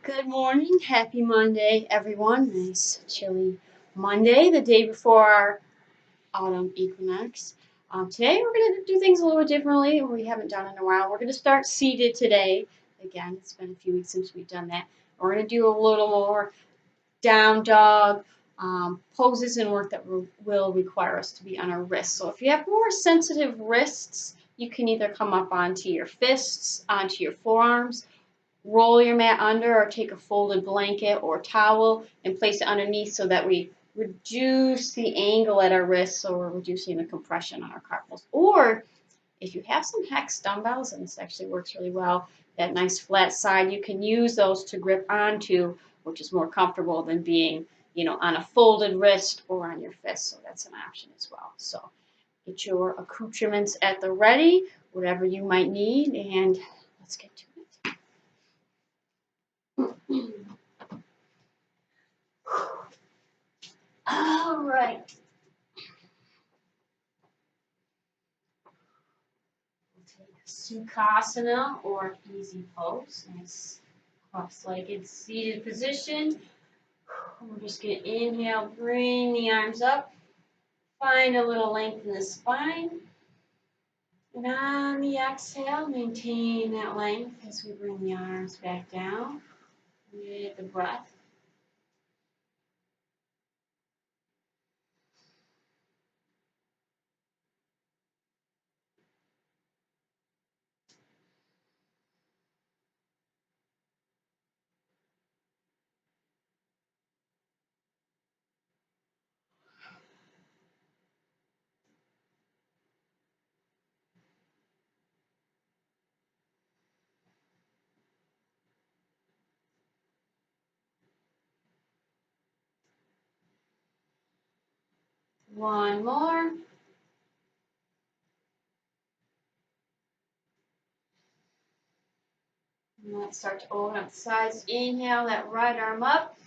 Good morning. Happy Monday, everyone. Nice chilly Monday, the day before our autumn equinox. Today we're going to do things a little differently. We haven't done in a while. We're going to start seated today. Again, it's been a few weeks since we've done that. We're going to do a little more down dog poses and work that will require us to be on our wrists. So if you have more sensitive wrists, you can either come up onto your fists, onto your forearms, roll your mat under or take a folded blanket or towel and place it underneath so that we reduce the angle at our wrists, so we're reducing the compression on our carpals. Or if you have some hex dumbbells, and this actually works really well, that nice flat side, you can use those to grip onto, which is more comfortable than being, on a folded wrist or on your fist. So that's an option as well. So get your accoutrements at the ready, whatever you might need, and let's get to it. All right. We'll take Sukhasana or easy pose. Nice cross-legged seated position. We're just going to inhale, bring the arms up. Find a little length in the spine. And on the exhale, maintain that length as we bring the arms back down with the breath. One more. And let's start to open up the sides. Inhale that right arm up.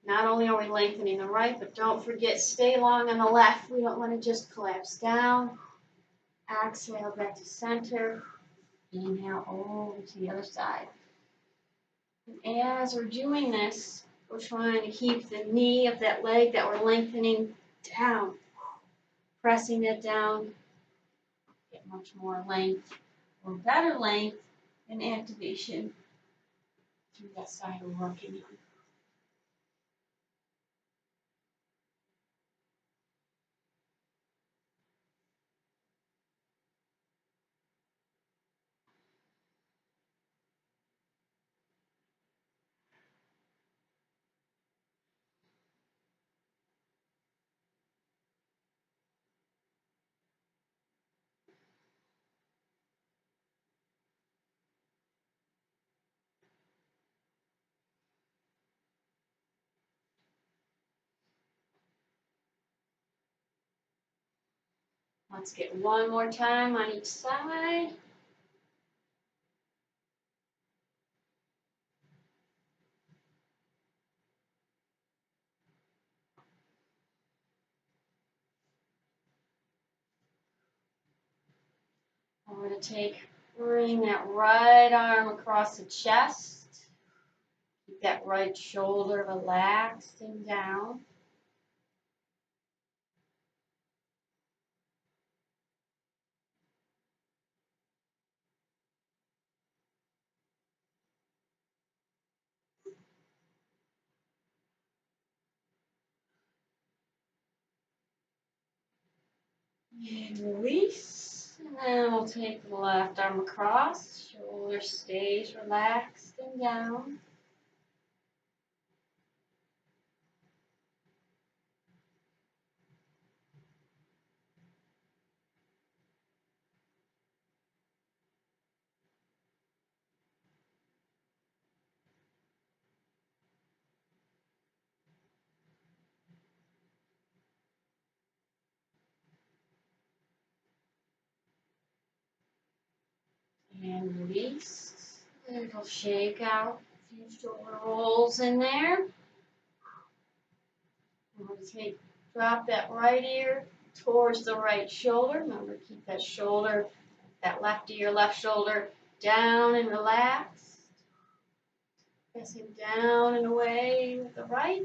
Not only are we lengthening the right, but don't forget, stay long on the left. We don't want to just collapse down. Exhale back to center. Inhale over to the other side. And as we're doing this, we're trying to keep the knee of that leg that we're lengthening down. Pressing it down. Get much more length or better length and activation through that side we're working on. Let's get one more time on each side. We're going to bring that right arm across the chest. Keep that right shoulder relaxed and down. And release. And then we'll take the left arm across. Shoulder stays relaxed and down. And release. A little shake out. A few shoulder rolls in there. We're going to drop that right ear towards the right shoulder. Remember, keep that shoulder, that left ear, left shoulder down and relaxed. Pressing down and away with the right.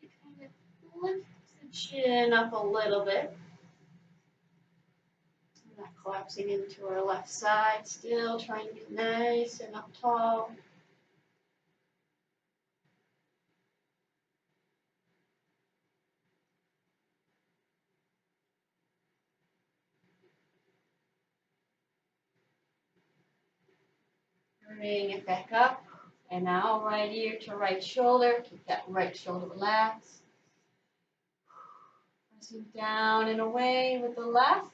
You kind of lift the chin up a little bit. We're not collapsing into our left side, still trying to be nice and up tall. Bring it back up. And now right ear to right shoulder. Keep that right shoulder relaxed. Pressing down and away with the left.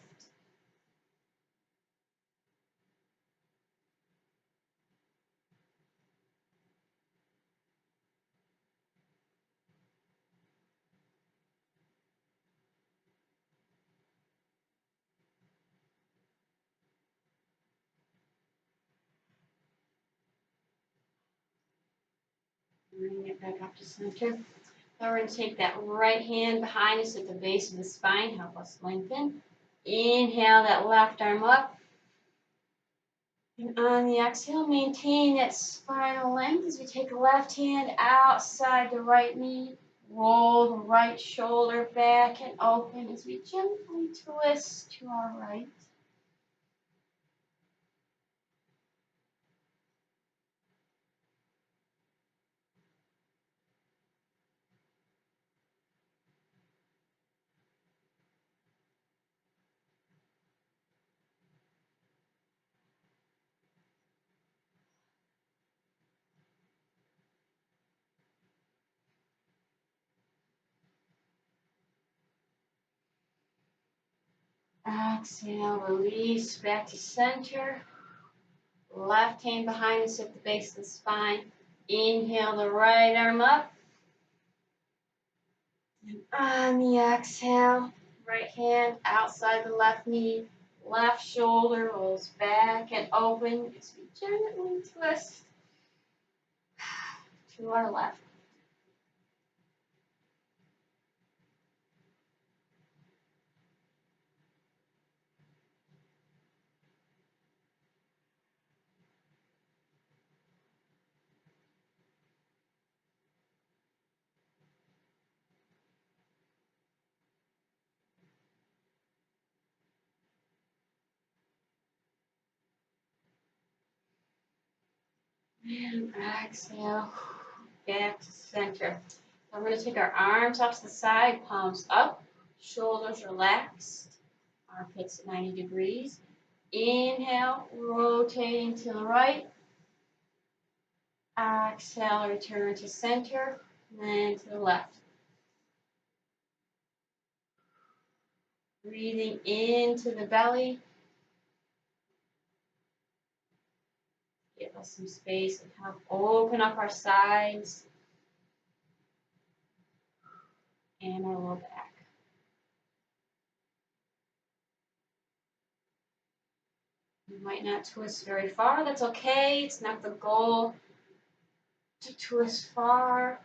Bring it back up to center. Now we're going to take that right hand behind us at the base of the spine. Help us lengthen. Inhale that left arm up. And on the exhale, maintain that spinal length as we take the left hand outside the right knee. Roll the right shoulder back and open as we gently twist to our right. Exhale, release back to center. Left hand behind us at the base of the spine. Inhale the right arm up. And on the exhale, right hand outside the left knee. Left shoulder rolls back and open as we gently twist to our left. And exhale, back to center. Now we're going to take our arms off to the side, palms up, shoulders relaxed, armpits at 90 degrees. Inhale, rotating to the right. Exhale, return to center, then to the left. Breathing into the belly. Give us some space and help open up our sides and our lower back. You might not twist very far. That's okay. It's not the goal to twist far.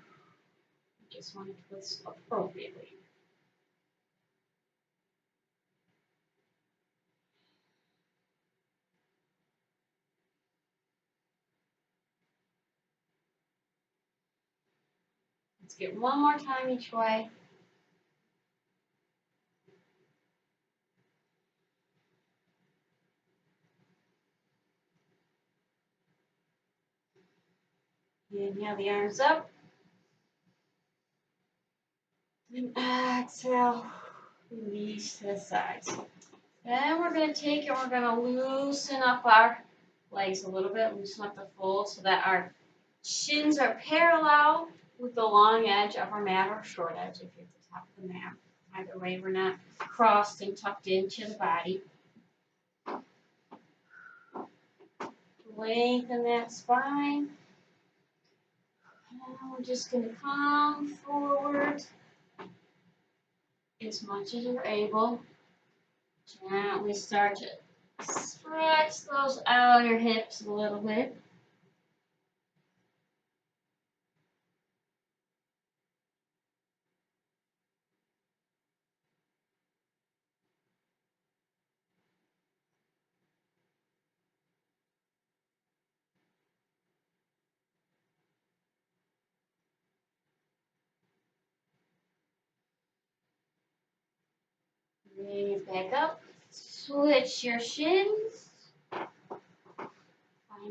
You just want to twist appropriately. Let's get one more time each way. Inhale the arms up. And exhale, release to the sides. Then we're going to take it, we're going to loosen up our legs a little bit, loosen up the folds so that our shins are parallel with the long edge of our mat or short edge if you're at the top of the mat. Either way, we're not crossed and tucked into the body. Lengthen that spine. And we're just going to come forward as much as you're able. Gently start to stretch those outer hips a little bit. Bring it back up. Switch your shins. Find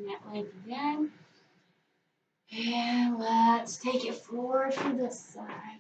that length again. And let's take it forward for this side.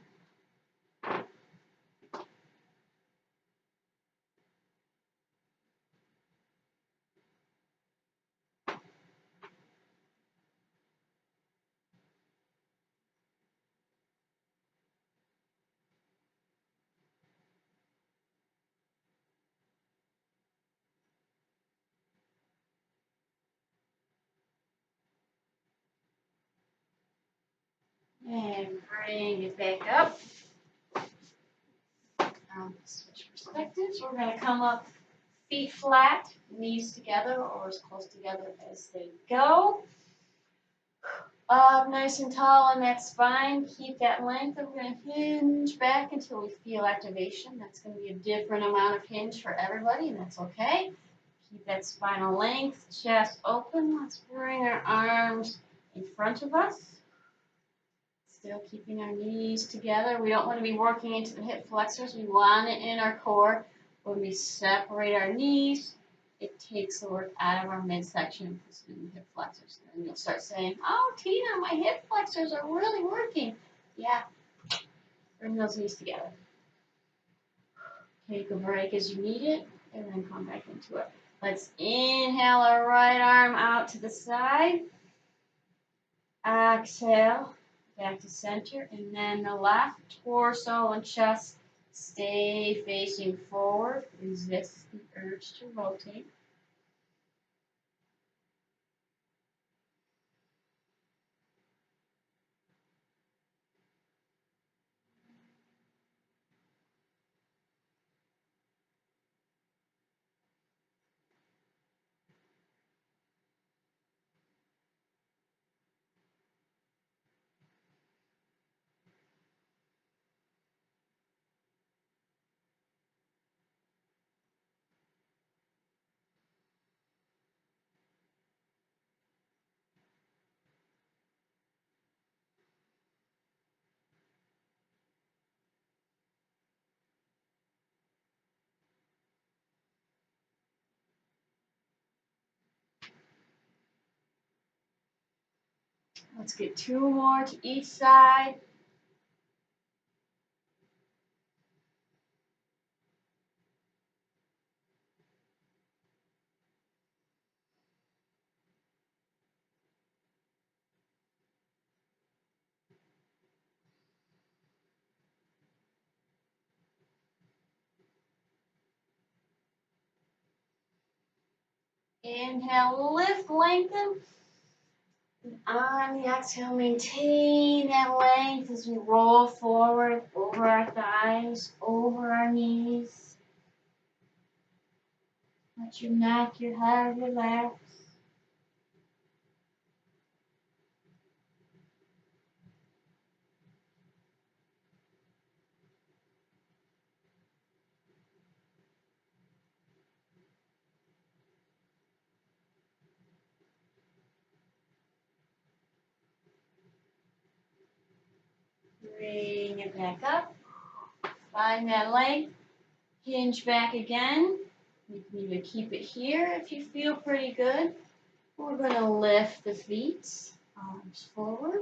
And bring it back up. Switch perspectives. We're going to come up feet flat, knees together or as close together as they go. Up nice and tall on that spine. Keep that length. We're going to hinge back until we feel activation. That's going to be a different amount of hinge for everybody, and that's okay. Keep that spinal length, chest open. Let's bring our arms in front of us. Still keeping our knees together. We don't want to be working into the hip flexors. We want it in our core. When we separate our knees, it takes the work out of our midsection and puts it in the hip flexors. And you'll start saying, oh, Tina, my hip flexors are really working. Yeah, bring those knees together. Take a break as you need it, and then come back into it. Let's inhale our right arm out to the side. Exhale, back to center, and then the left torso and chest stay facing forward. Resist the urge to rotate. Let's get two more to each side. Inhale, lift, lengthen. On the exhale, maintain that length as we roll forward over our thighs, over our knees. Let your neck, your head relax. Bring it back up. Find that length. Hinge back again. You can either keep it here if you feel pretty good. We're going to lift the feet, arms forward.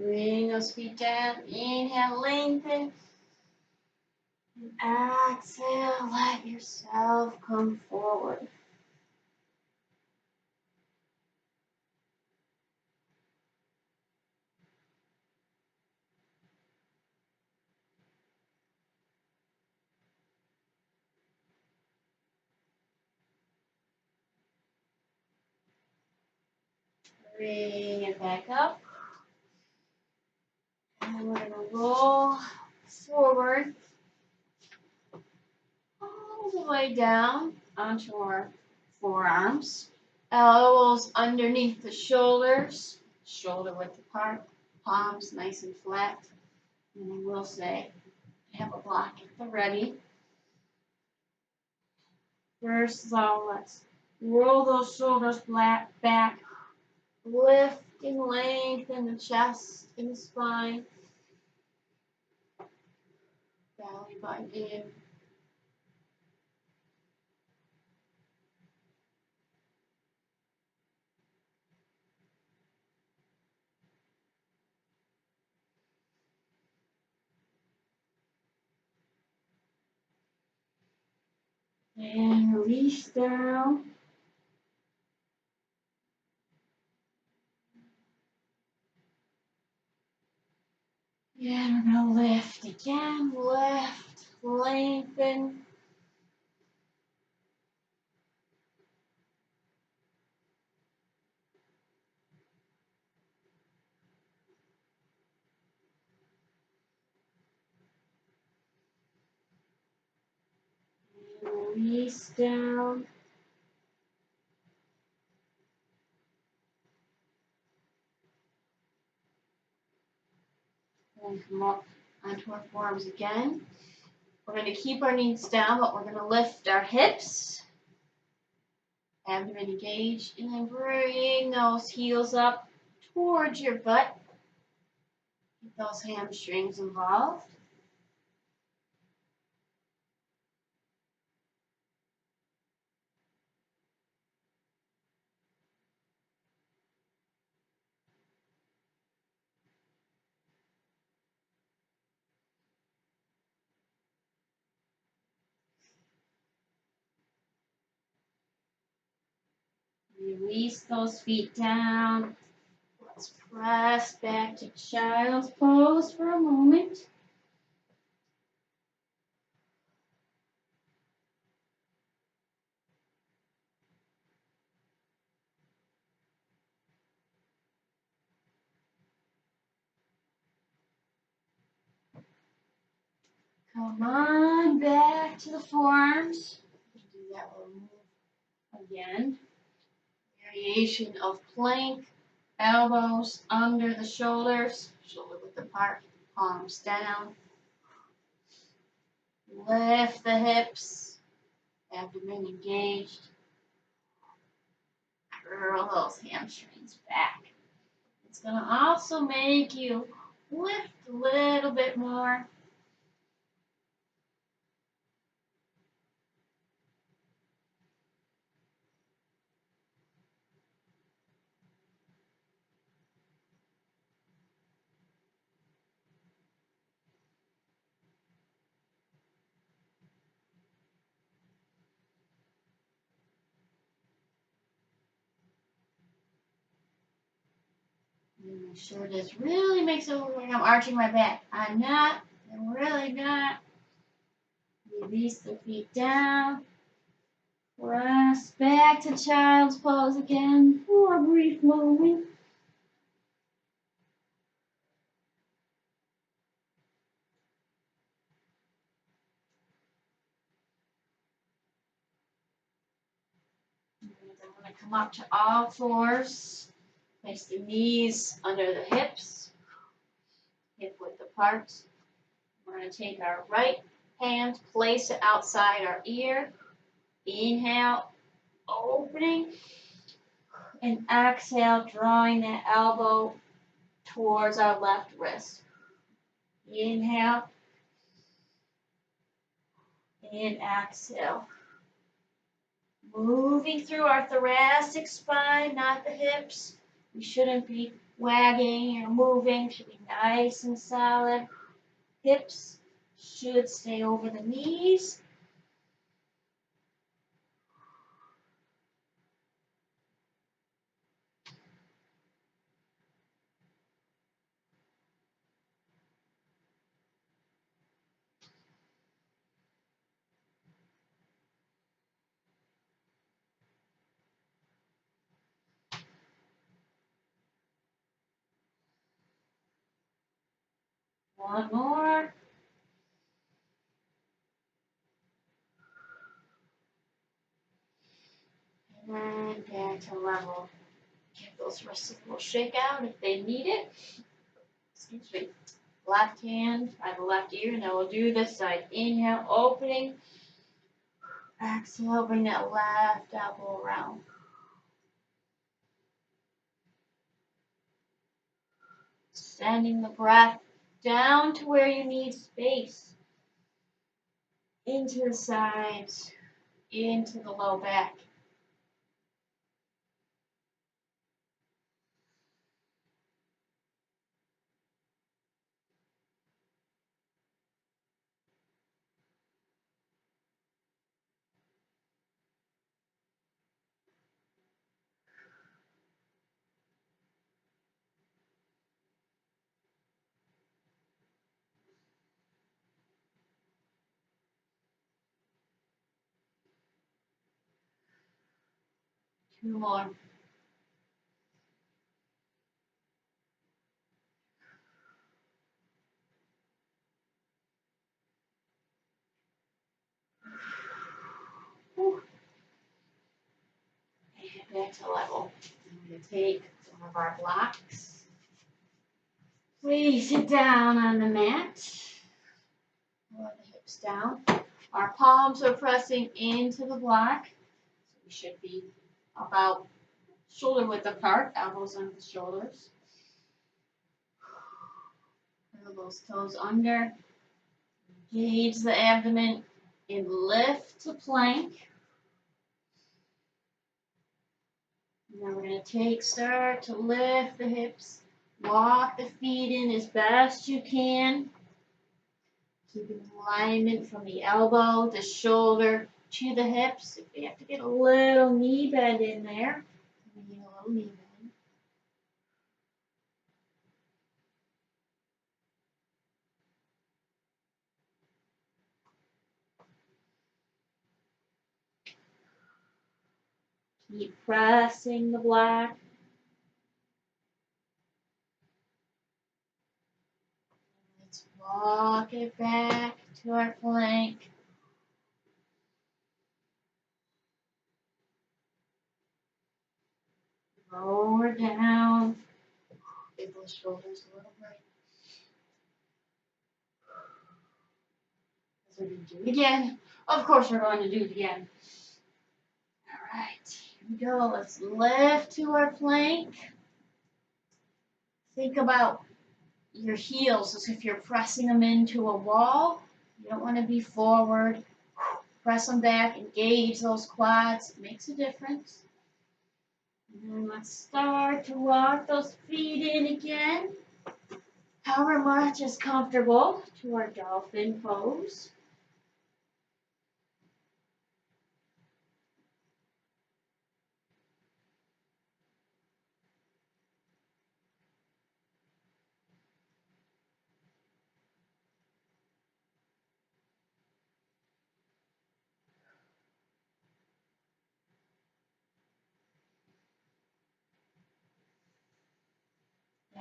Bring those feet down. Inhale, lengthen. And exhale, let yourself come forward. Bring it back up. And we're going to roll forward. the way down onto our forearms. Elbows underneath the shoulders, shoulder width apart, palms nice and flat. And I will say, have a block at the ready. First, so let's roll those shoulders back, lift and lengthen the chest and the spine. Belly button in. And release down. And we're going to lift again. Lift, lengthen. And release down. And come up onto our forearms again. We're going to keep our knees down, but we're going to lift our hips. Abdomen engaged, and then bring those heels up towards your butt. Get those hamstrings involved. Release those feet down. Let's press back to child's pose for a moment. Come on back to the forearms. Do that little move again. Variation of plank. Elbows under the shoulders. Shoulder width apart. Palms down. Lift the hips. Abdomen engaged. Curl those hamstrings back. It's going to also make you lift a little bit more. Make sure this really makes it look like I'm arching my back. I'm not. I'm really not. Release the feet down. Press back to child's pose again for a brief moment. And I'm going to come up to all fours. Place the knees under the hips. Hip width apart. We're going to take our right hand, place it outside our ear. Inhale, opening. And exhale, drawing that elbow towards our left wrist. Inhale. And exhale. Moving through our thoracic spine, not the hips. We shouldn't be wagging or moving. Should be nice and solid. Hips should stay over the knees. One more. back to level. Give those wrists a little shake out if they need it. Excuse me. Left hand by the left ear. Now we'll do this side. Inhale, opening. Exhale, bring that left elbow around. Sending the breath down to where you need space. Into the sides, into the low back. 2 more. Whew. And back to level. I'm going to take one of our blocks. Please sit down on the mat. Lower the hips down. Our palms are pressing into the block. So we should be about shoulder width apart, elbows on the shoulders. Curl those toes under. Engage the abdomen and lift to plank. Now we're going to start to lift the hips. Walk the feet in as best you can. Keeping alignment from the elbow, the shoulder, to the hips. If you have to get a little knee bend in there, we need a little knee bend. Keep pressing the block. Let's walk it back to our plank. Lower down. Give those shoulders a little break. As we're going to do it again. Of course, we're going to do it again. All right, here we go. Let's lift to our plank. Think about your heels as if you're pressing them into a wall. You don't want to be forward. Press them back, engage those quads. It makes a difference. And then let's start to walk those feet in again. However much is comfortable to our dolphin pose.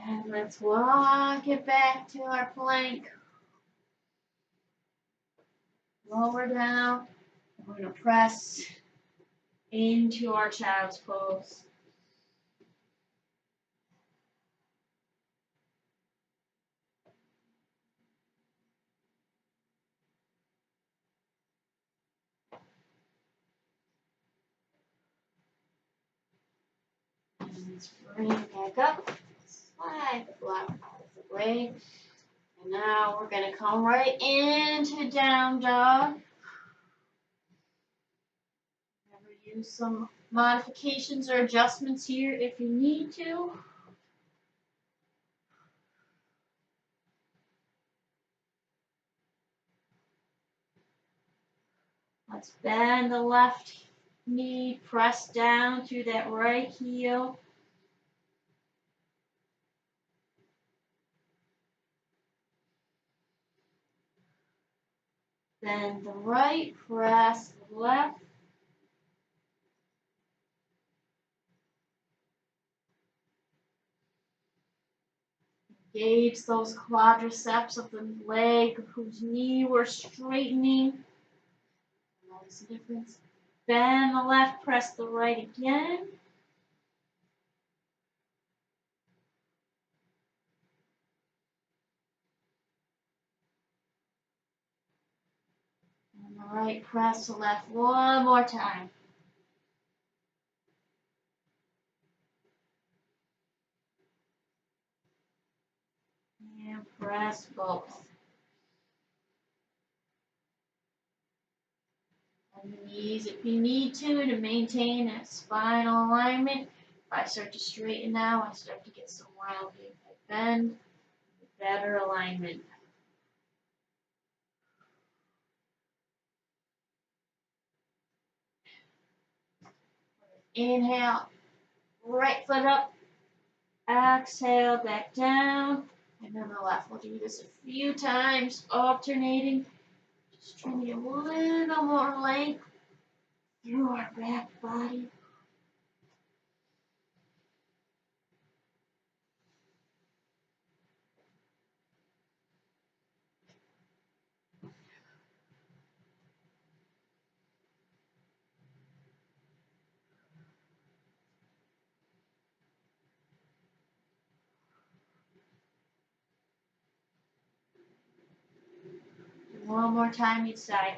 And let's walk it back to our plank. Lower down. We're going to press into our child's pose. And let's bring it back up. Slide the block out of the way. And now we're going to come right into down dog. Use some modifications or adjustments here if you need to. Let's bend the left knee, press down through that right heel. Bend the right, press the left. Engage those quadriceps of the leg whose knee we're straightening. Notice the difference. Bend the left, press the right again. All right, press the left one more time. And press both. On the knees if you need to maintain that spinal alignment. If I start to straighten now, I start to get some wild if I bend, better alignment. Inhale, right foot up. Exhale, back down. And then the left. We'll do this a few times, alternating. Just trying to get a little more length through our back body. One more time each side.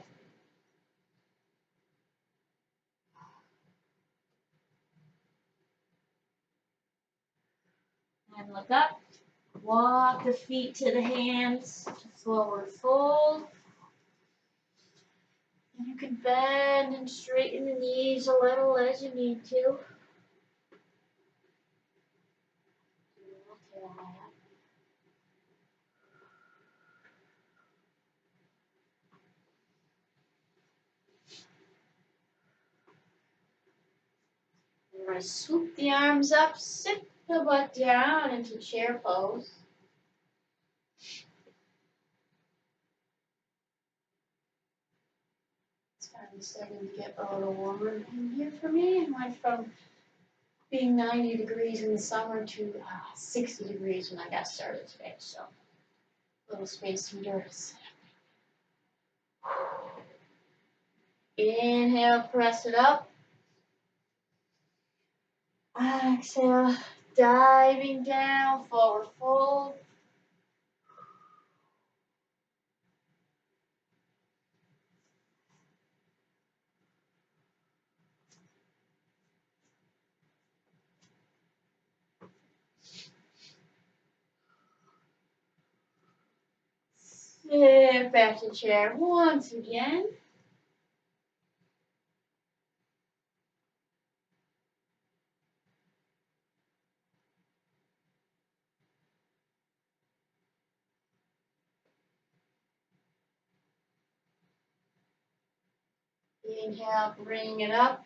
And look up. Walk the feet to the hands. Forward fold. And you can bend and straighten the knees a little as you need to. We're going to swoop the arms up, sit the butt down into chair pose. It's finally starting to get a little warmer in here for me. It went from being 90 degrees in the summer to 60 degrees when I got started today. So, a little space heaters. Inhale, press it up. Exhale, diving down, forward fold. Sit back to chair once again. Inhale, bring it up.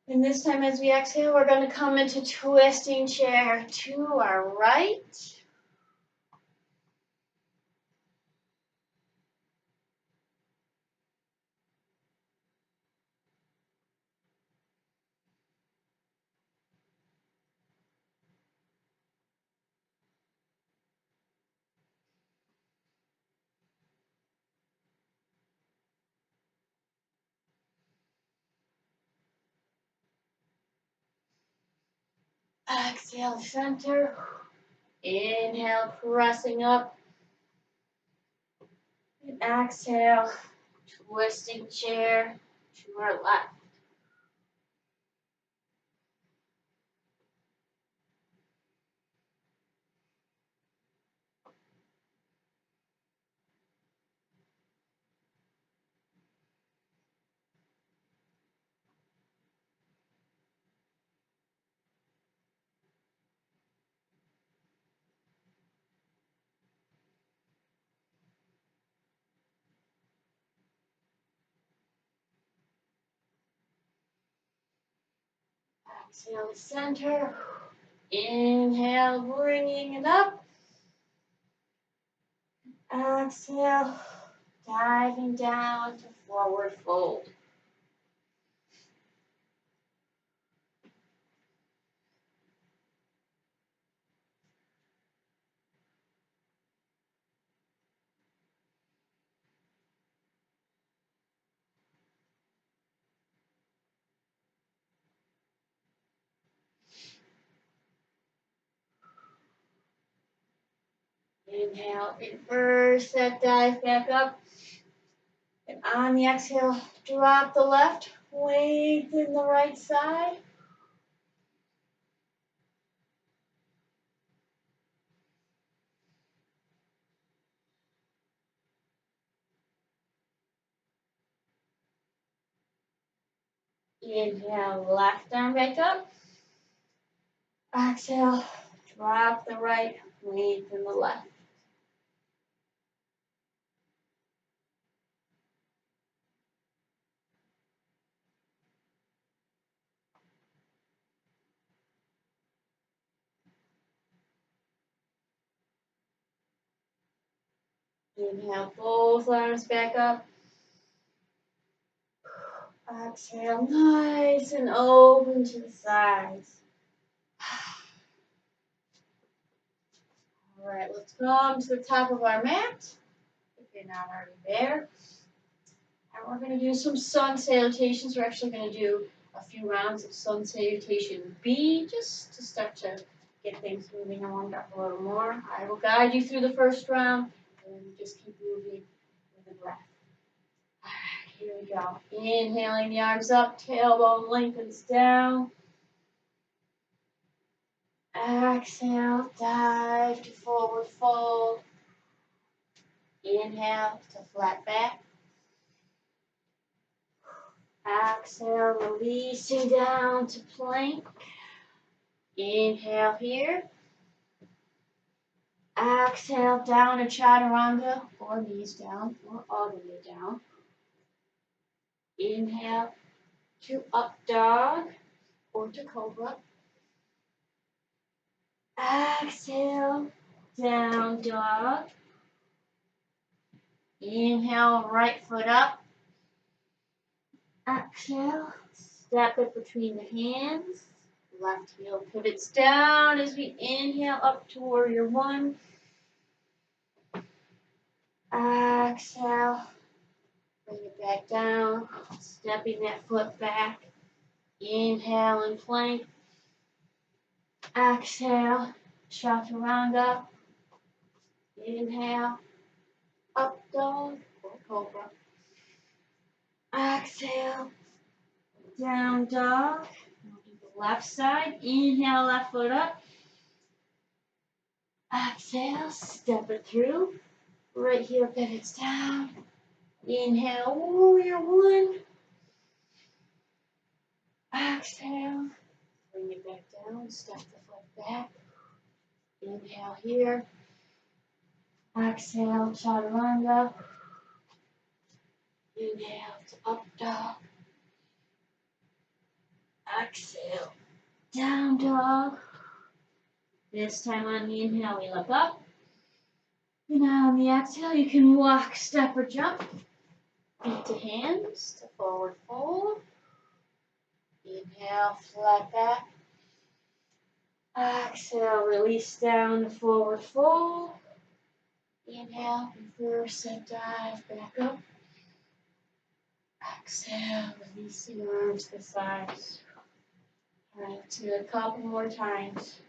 And this time as we exhale, we're going to come into twisting chair to our right. Exhale, center. Inhale, pressing up. And exhale, twisting chair to our left. Exhale, center. Inhale, bringing it up. Exhale, diving down to forward fold. Inhale, reverse that dive back up. And On the exhale, drop the left, lengthen the right side. Inhale, left arm back up. Exhale, drop the right, lengthen the left. Inhale, both arms back up. Exhale, nice and open to the sides. All right, let's come to the top of our mat, if you're not already there. And we're going to do some sun salutations. We're actually going to do a few rounds of sun salutation B, just to start to get things moving and warmed up a little more. I will guide you through the first round, and then just keep moving with the breath. All right, here we go. Inhaling the arms up, tailbone lengthens down. Exhale, dive to forward fold. Inhale to flat back. Exhale, releasing down to plank. Inhale here. Exhale, down to chaturanga, or knees down, or all the way down. Inhale to up dog, or to cobra. Exhale, down dog. Inhale, right foot up. Exhale, step it between the hands. Left heel pivots down as we inhale up to warrior one. Exhale, bring it back down, stepping that foot back. Inhale and plank. Exhale, chaturanga. Inhale, up dog or cobra. Exhale, down dog. We'll do the left side. Inhale, left foot up. Exhale, step it through. Right heel pivots down. Inhale, warrior one. Exhale, bring it back down, step the foot back. Inhale here. Exhale, chaturanga. Inhale to up dog. Exhale, down dog. This time on the inhale, we look up. And now on the exhale, you can walk, step, or jump. Feet to hands to forward fold. Inhale, flat back. Exhale, release down to forward fold. Inhale, reverse and dive back up. Exhale, releasing arms to the sides. All right, let's do it a couple more times.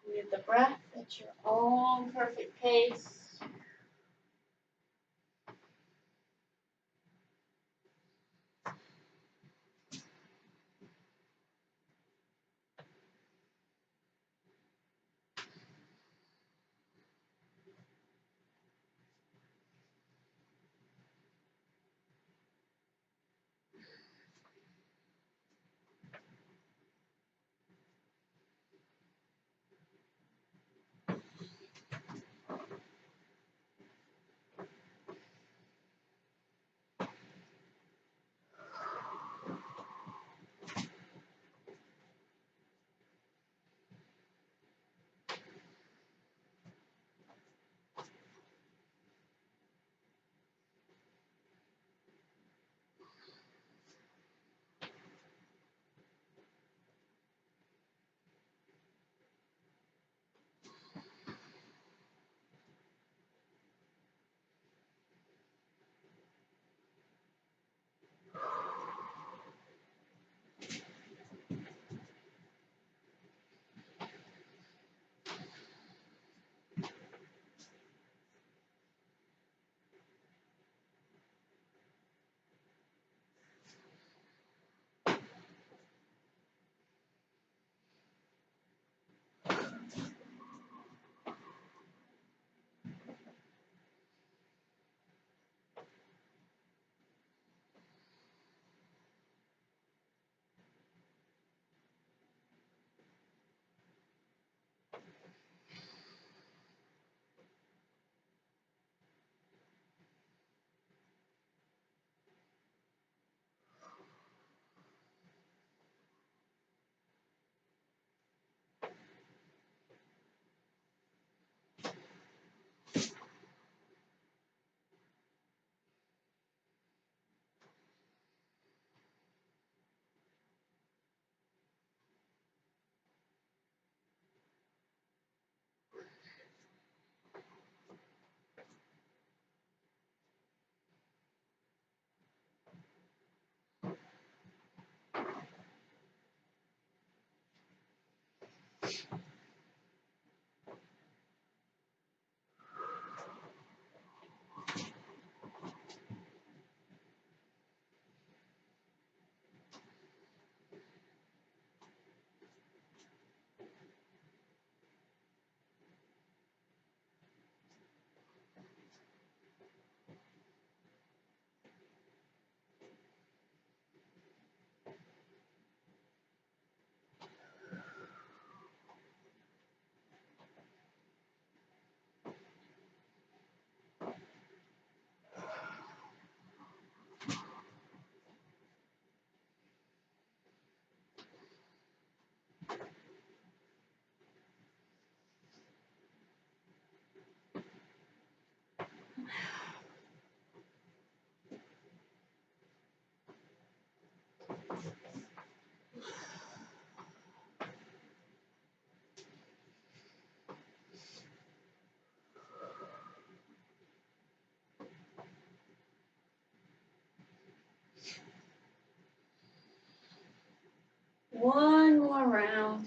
With the breath at your own perfect pace. around.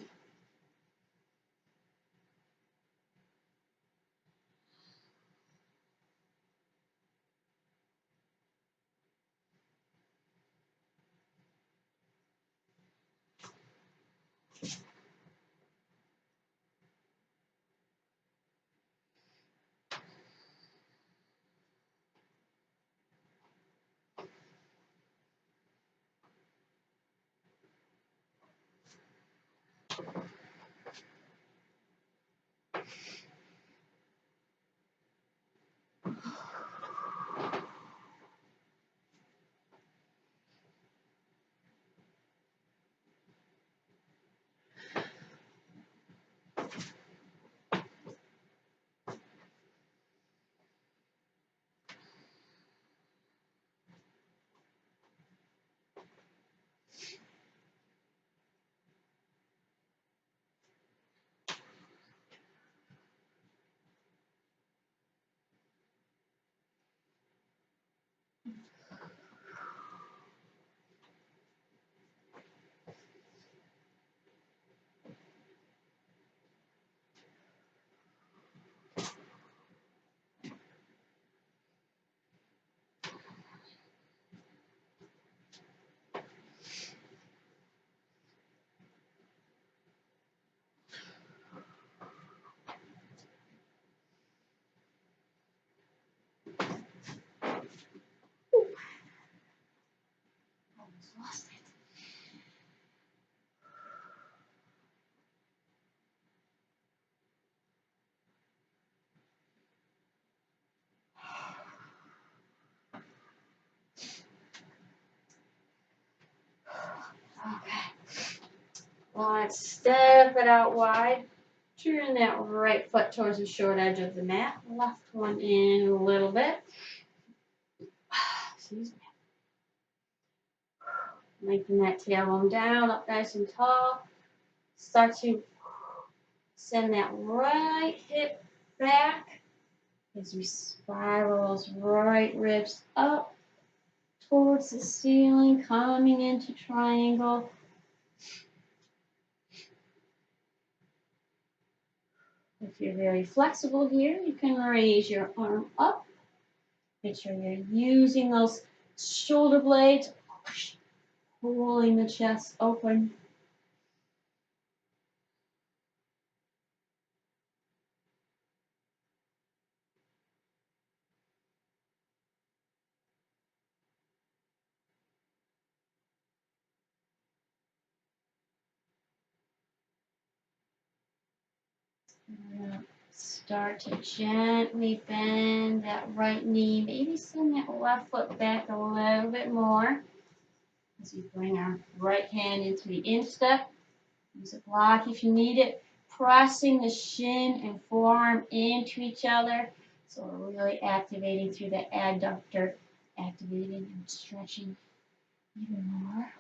Almost lost it. Okay. Let's step it out wide. Turn that right foot towards the short edge of the mat. Left one in a little bit. Excuse me. Lengthen that tailbone down, up nice and tall. Start to send that right hip back as we spiral those right ribs up towards the ceiling, coming into triangle. If you're very flexible here, you can raise your arm up. Make sure you're using those shoulder blades, pulling the chest open. Start to gently bend that right knee. Maybe send that left foot back a little bit more. As we bring our right hand into the instep. Use a block if you need it. Pressing the shin and forearm into each other. So we're really activating through the adductor. Activating and stretching even more.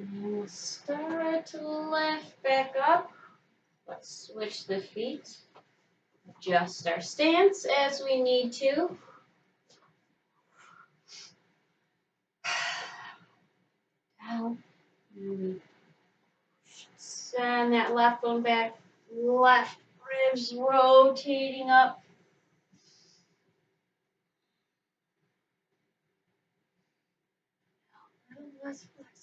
And we'll start to lift back up. Let's switch the feet. Adjust our stance as we need to. Down. And we send that left one back. Left ribs rotating up. A little less flexible.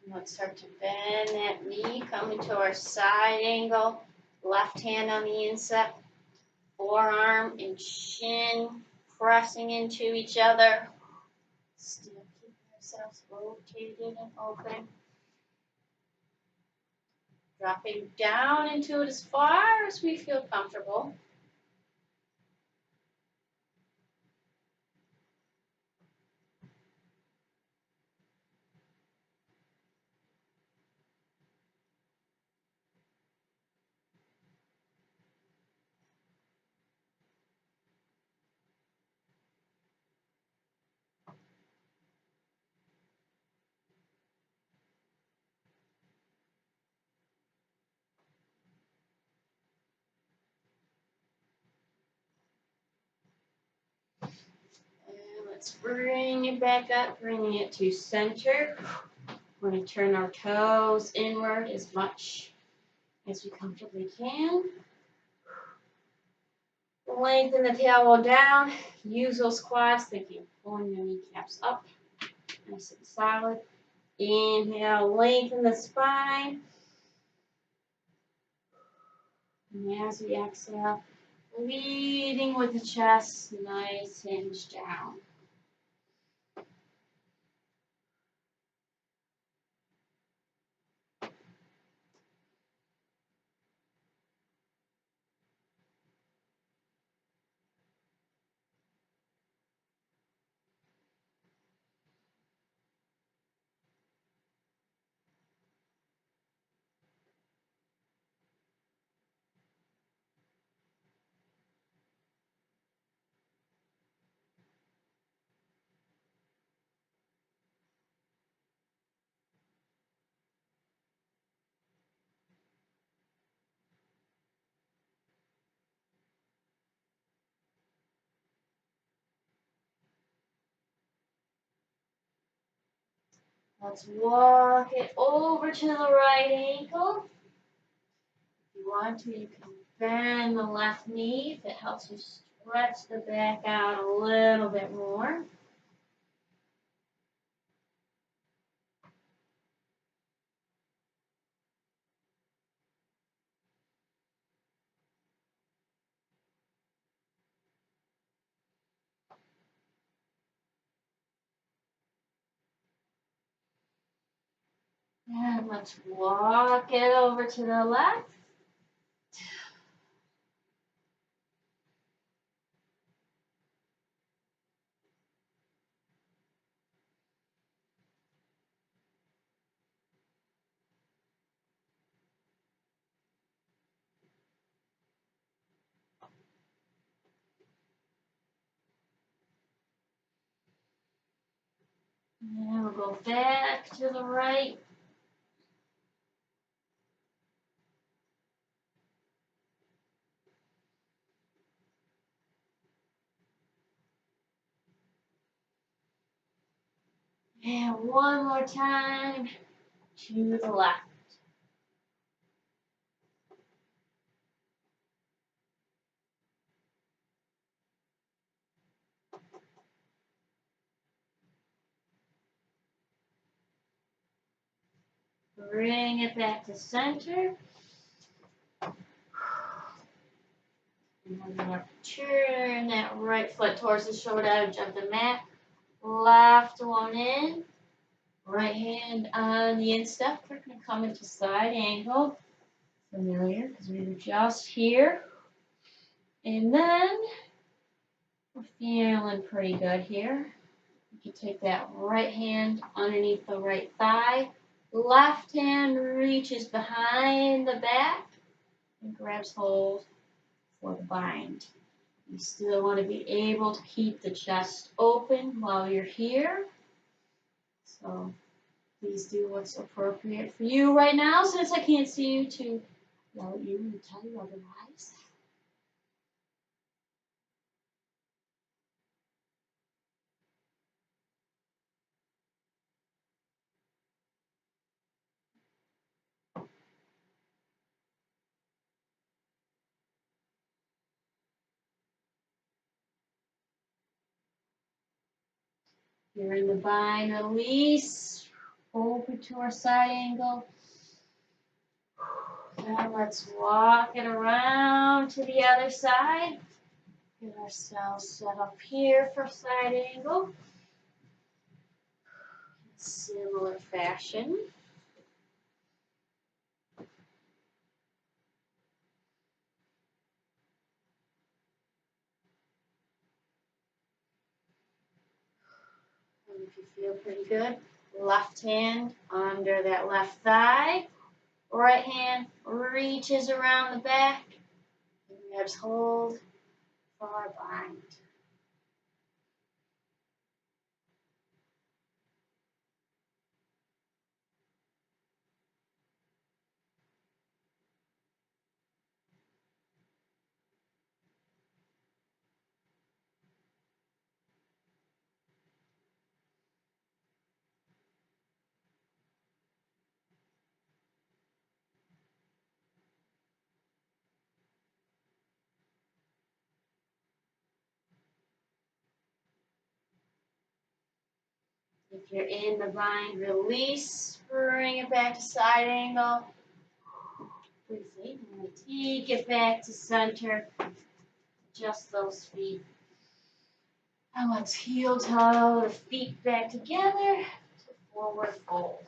Let's start to bend that knee, come into our side angle. Left hand on the inset, forearm and chin pressing into each other. Still keep ourselves rotated and open. Dropping down into it as far as we feel comfortable. And let's bring it back up, bringing it to center. We're going to turn our toes inward as much as we comfortably can. Lengthen the tailbone down. Use those quads, thinking of pulling your kneecaps up. Nice and solid. Inhale, lengthen the spine. And as we exhale, leading with the chest, nice hinge down. Let's walk it over to the right ankle. If you want to, you can bend the left knee if it helps you stretch the back out a little bit more. And let's walk it over to the left. And we'll go back to the right. And one more time to the left. Bring it back to center. And then we're going to turn that right foot towards the shoulder edge of the mat. Left one in. Right hand on the instep. We're going to come into side angle. Familiar because we were just here. And then we're feeling pretty good here. You can take that right hand underneath the right thigh. Left hand reaches behind the back and grabs hold for the bind. You still want to be able to keep the chest open while you're here. So please do what's appropriate for you right now, since I can't see you to yell at you and tell you otherwise. You're in the bind, release. Open to our side angle. Then let's walk it around to the other side. Get ourselves set up here for side angle. Similar fashion. And if you feel pretty good, left hand under that left thigh. Right hand reaches around the back. And ribs hold for our bind. If you're in the bind, release, bring it back to side angle. Briefly, take it back to center. Just those feet. And let's heel toe the feet back together to forward fold.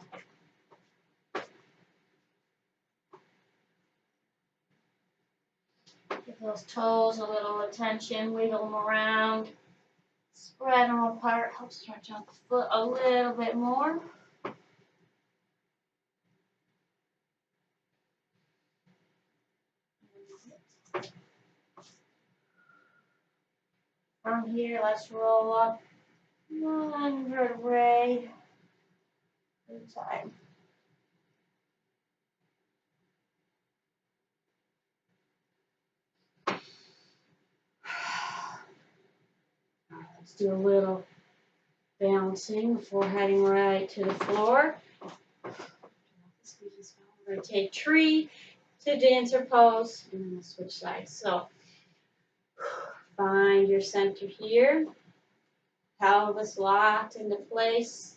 Give those toes a little attention, wiggle them around, spread them apart, help stretch out the foot a little bit more. From here, let's roll up one vertebrae at a time. Let's do a little balancing before heading right to the floor. We're going to take tree to dancer pose, and then we'll switch sides. So find your center here. Pelvis locked into place.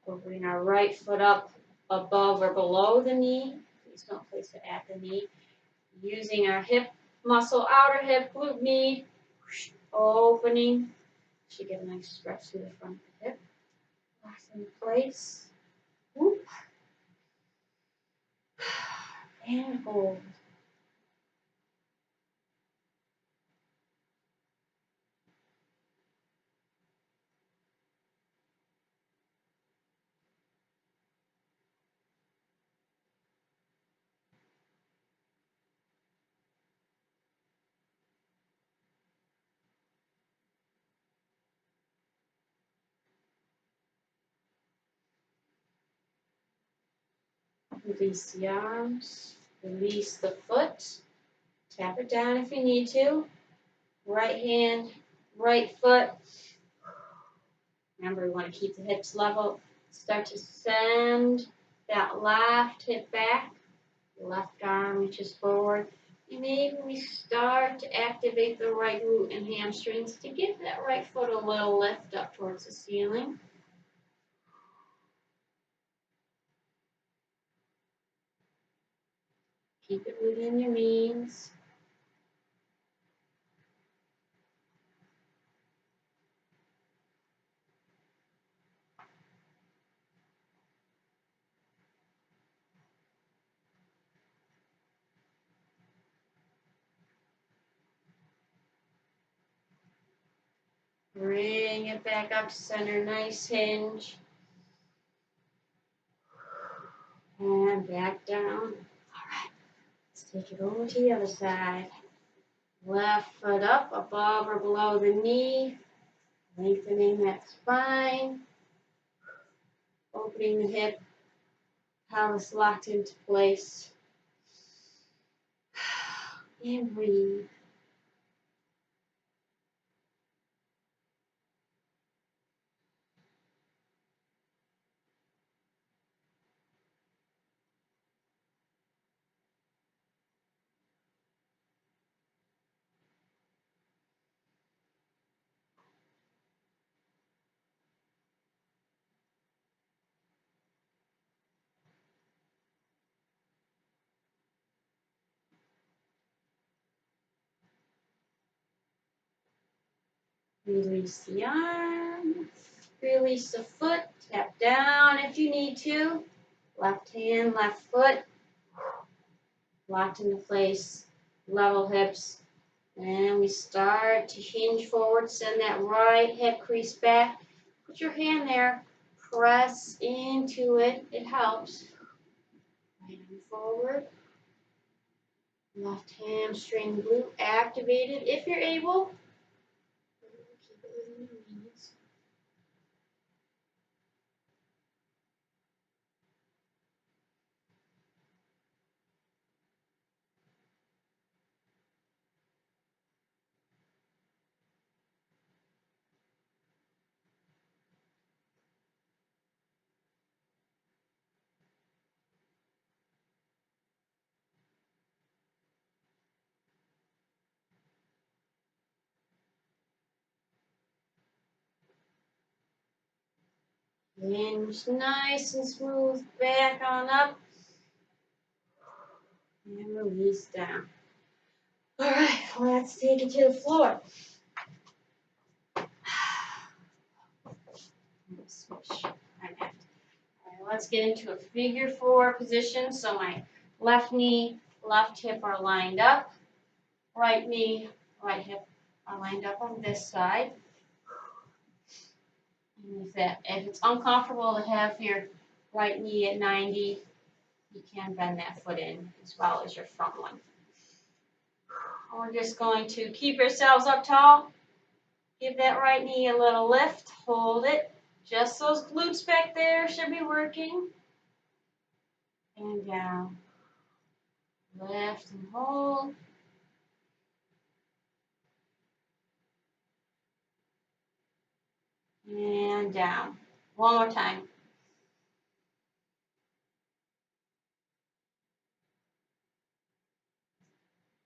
We'll bring our right foot up above or below the knee. Please don't place it at the knee. Using our hip muscle, outer hip, glute med, opening. Should get a nice stretch through the front of the hip. Lock in place. Whoop. And hold. Release the arms. Release the foot. Tap it down if you need to. Right hand, right foot. Remember, we want to keep the hips level. Start to send that left hip back. The left arm reaches forward. And maybe we start to activate the right glute and hamstrings to give that right foot a little lift up towards the ceiling. Keep it within your means. Bring it back up to center, nice hinge. And back down. All right, let's take it over to the other side. Left foot up, above or below the knee. Lengthening that spine. Opening the hip. Pelvis locked into place. And breathe. Release the arm. Release the foot. Tap down if you need to. Left hand, left foot. Locked into place. Level hips. And we start to hinge forward. Send that right hip crease back. Put your hand there. Press into it. It helps. Right arm forward. Left hamstring glute activated if you're able. Keep it within your knees. Hinge nice and smooth back on up. And release down. All right, let's take it to the floor. Switch. All right, let's get into a figure four position. So my left knee, left hip are lined up. Right knee, right hip are lined up on this side. And if it's uncomfortable to have your right knee at 90, you can bend that foot in as well as your front one. We're just going to keep ourselves up tall. Give that right knee a little lift. Hold it. Just those glutes back there should be working. And down. Lift and hold. And down. One more time.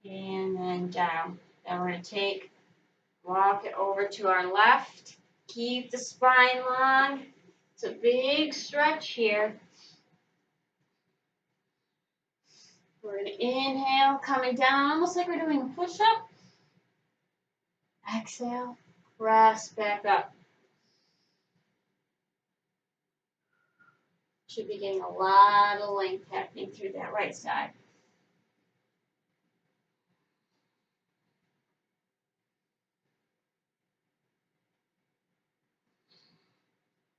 And then down. Then we're going to walk it over to our left. Keep the spine long. It's a big stretch here. We're going to inhale, coming down, almost like we're doing a push-up. Exhale, press back up. Should be getting a lot of length happening through that right side.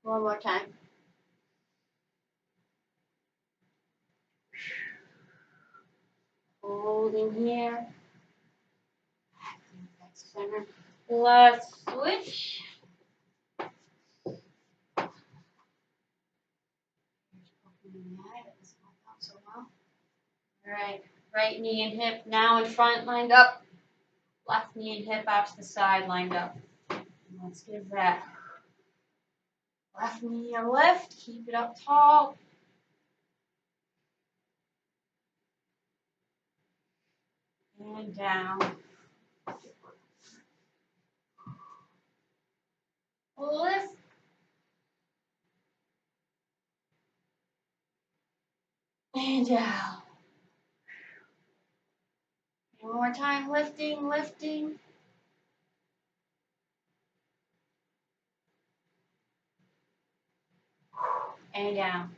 One more time. Holding here. Back to center. Let's switch. All right, right knee and hip now in front, lined up. Left knee and hip out to the side, lined up. Let's give that left knee a lift. Keep it up tall. And down. Lift. And down. One more time, lifting, lifting. And down.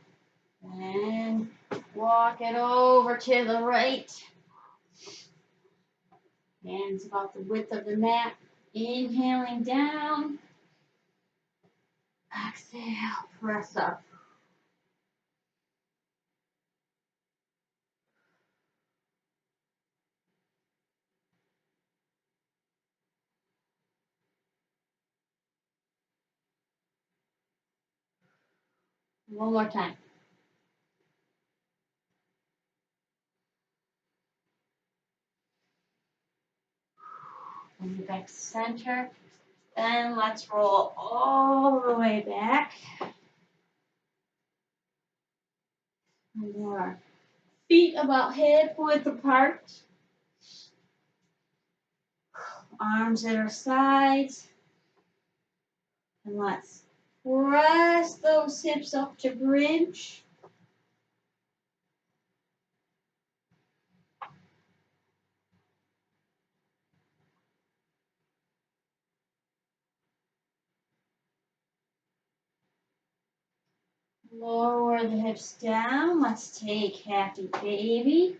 And walk it over to the right. Hands about the width of the mat. Inhaling down. Exhale, press up. One more time. Bring it back to center. Then let's roll all the way back. And our feet about hip width apart. Arms at our sides. And let's press those hips up to bridge. Lower the hips down. Let's take happy baby.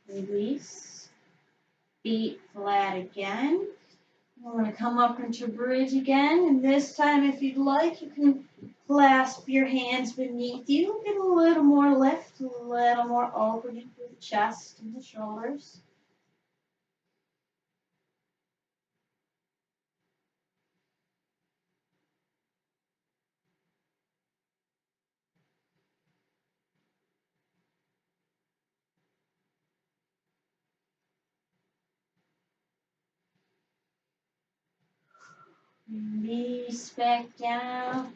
Release. Feet flat again. We're going to come up into bridge again, and this time, if you'd like, you can clasp your hands beneath you. Get a little more lift, a little more opening through the chest and the shoulders. Release back down,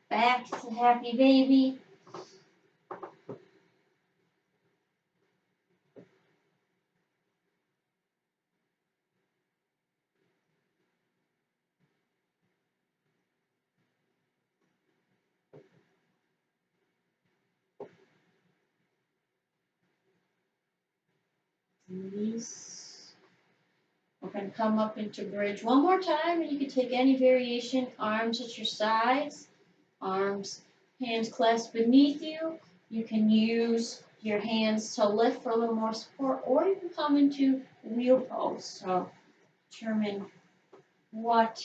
back to happy baby. Release. We're going to come up into bridge one more time, and you can take any variation. Arms at your sides, arms, hands clasped beneath you. You can use your hands to lift for a little more support, or you can come into wheel pose. So determine what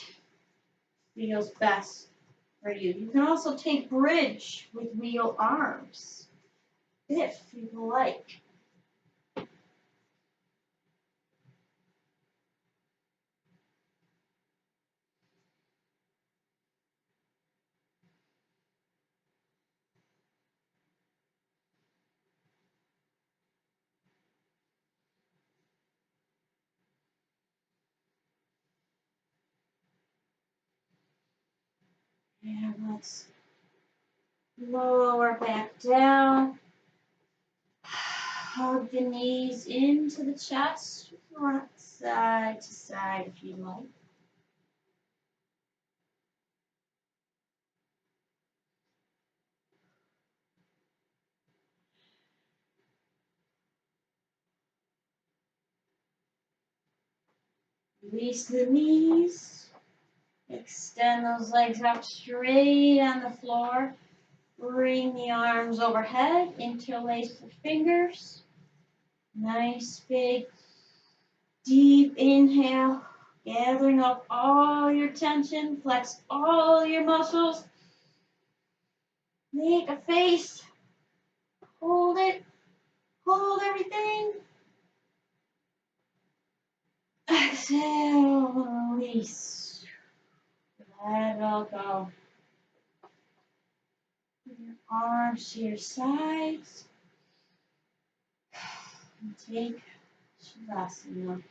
feels best for you. You can also take bridge with wheel arms, if you like. And let's lower back down. Hug the knees into the chest. Rock side to side if you like. Release the knees. Extend those legs out straight on the floor. Bring the arms overhead. Interlace the fingers. Nice big deep inhale. Gathering up all your tension. Flex all your muscles. Make a face. Hold it. Hold everything. Exhale, release. Let it all go. Your arms to your sides. And take savasana.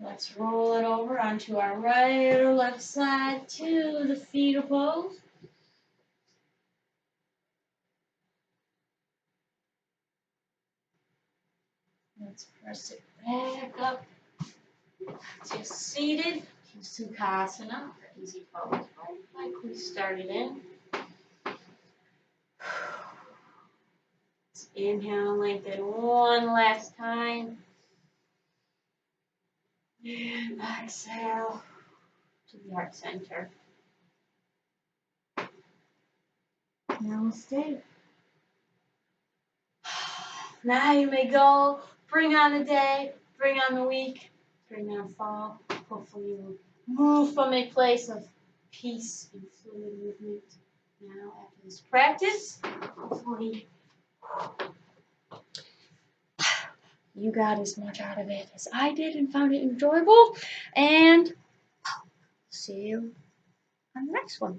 Let's roll it over onto our right or left side to the fetal pose. Let's press it back up to seated Sukhasana, easy pose, right like we started in. Let's inhale and lengthen one last time. And exhale to the heart center. Namaste. Now you may go. Bring on the day. Bring on the week. Bring on fall. Hopefully you will move from a place of peace and fluid movement. Now after this practice, hopefully you got as much out of it as I did and found it enjoyable. And see you on the next one.